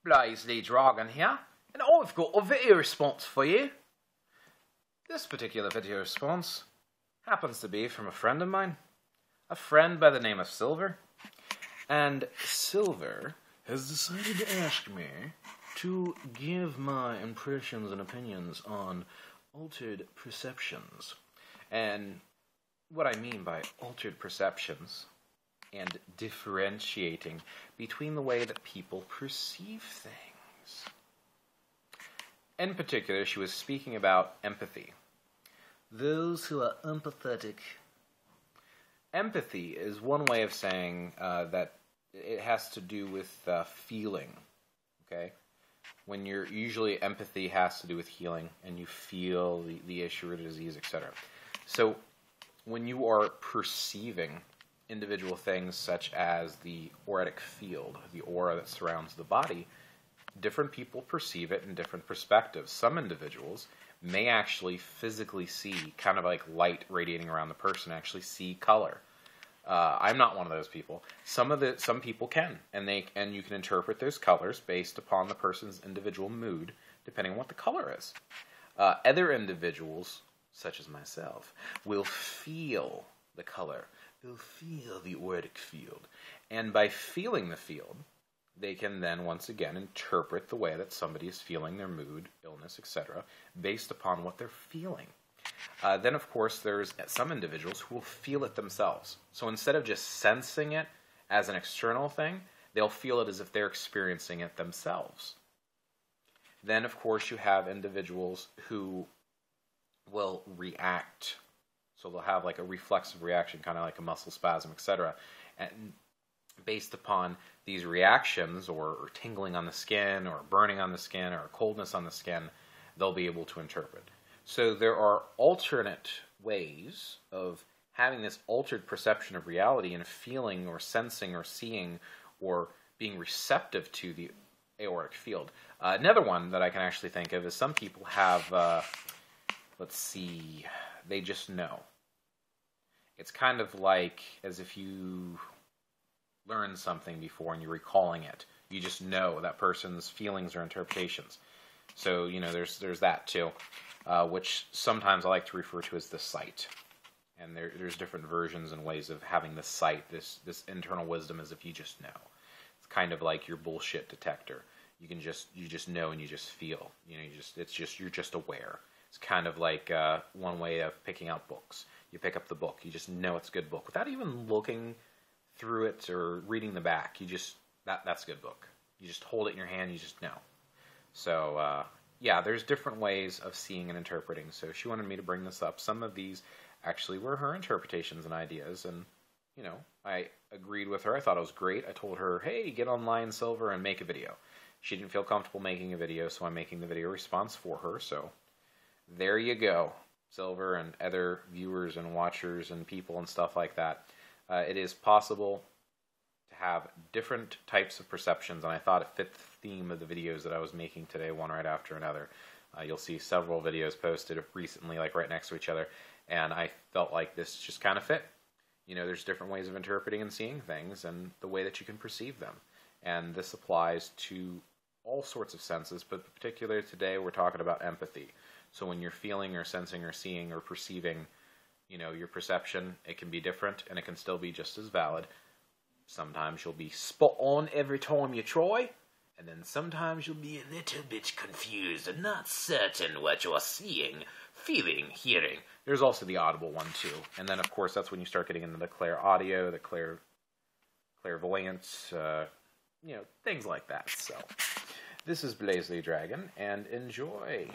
BlazeLeeDragon here, and I've got a video response for you. This particular video response happens to be from a friend of mine, a friend by the name of Silver, and Silver has decided to ask me to give my impressions and opinions on altered perceptions. And what I mean by altered perceptions and differentiating between the way that people perceive things. In particular, she was speaking about empathy. Those who are empathetic. Empathy is one way of saying that it has to do with feeling, okay? When usually empathy has to do with healing, and you feel the issue or disease, etc. So when you are perceiving individual things such as the auric field, the aura that surrounds the body, different people perceive it in different perspectives. Some individuals may actually physically see, kind of like light radiating around the person, actually see color. I'm not one of those people. Some people can, and you can interpret those colors based upon the person's individual mood, depending on what the color is. Other individuals, such as myself, will feel the color. They'll feel the auric field, and by feeling the field, they can then once again interpret the way that somebody is feeling, their mood, illness, etc., based upon what they're feeling. Then, of course, there's some individuals who will feel it themselves. So instead of just sensing it as an external thing, they'll feel it as if they're experiencing it themselves. Then, of course, you have individuals who will react. So they'll have like a reflexive reaction, kind of like a muscle spasm, etc. And based upon these reactions, or tingling on the skin, or burning on the skin, or coldness on the skin, they'll be able to interpret. So there are alternate ways of having this altered perception of reality and feeling or sensing or seeing or being receptive to the auric field. Another one that I can actually think of is some people have, let's see, they just know. It's kind of like as if you learned something before and you're recalling it. You just know that person's feelings or interpretations. So, you know, there's that too, which sometimes I like to refer to as the sight. And there's different versions and ways of having the sight, this internal wisdom, as if you just know. It's kind of like your bullshit detector. You just know and you just feel. You know, you're just aware. It's kind of like one way of picking out books. You pick up the book, you just know it's a good book without even looking through it or reading the back. You just that's a good book. You just hold it in your hand, you just know. So yeah, there's different ways of seeing and interpreting. So she wanted me to bring this up. Some of these actually were her interpretations and ideas, and you know, I agreed with her. I thought it was great. I told her, hey, get online, Silver, and make a video. She didn't feel comfortable making a video, so I'm making the video response for her. So there you go, Silver, and other viewers and watchers and people and stuff like that. It is possible to have different types of perceptions, and I thought it fit the theme of the videos that I was making today, one right after another. You'll see several videos posted recently, like right next to each other, and I felt like this just kind of fit. You know, there's different ways of interpreting and seeing things, and the way that you can perceive them. And this applies to all sorts of senses, but particularly today we're talking about empathy. So when you're feeling or sensing or seeing or perceiving, you know, your perception, it can be different and it can still be just as valid. Sometimes you'll be spot on every time you try, and then sometimes you'll be a little bit confused and not certain what you're seeing, feeling, hearing. There's also the audible one too. And then of course that's when you start getting into the clairaudio, the clairvoyance, you know, things like that. So this is BlazeLeeDragon, and enjoy.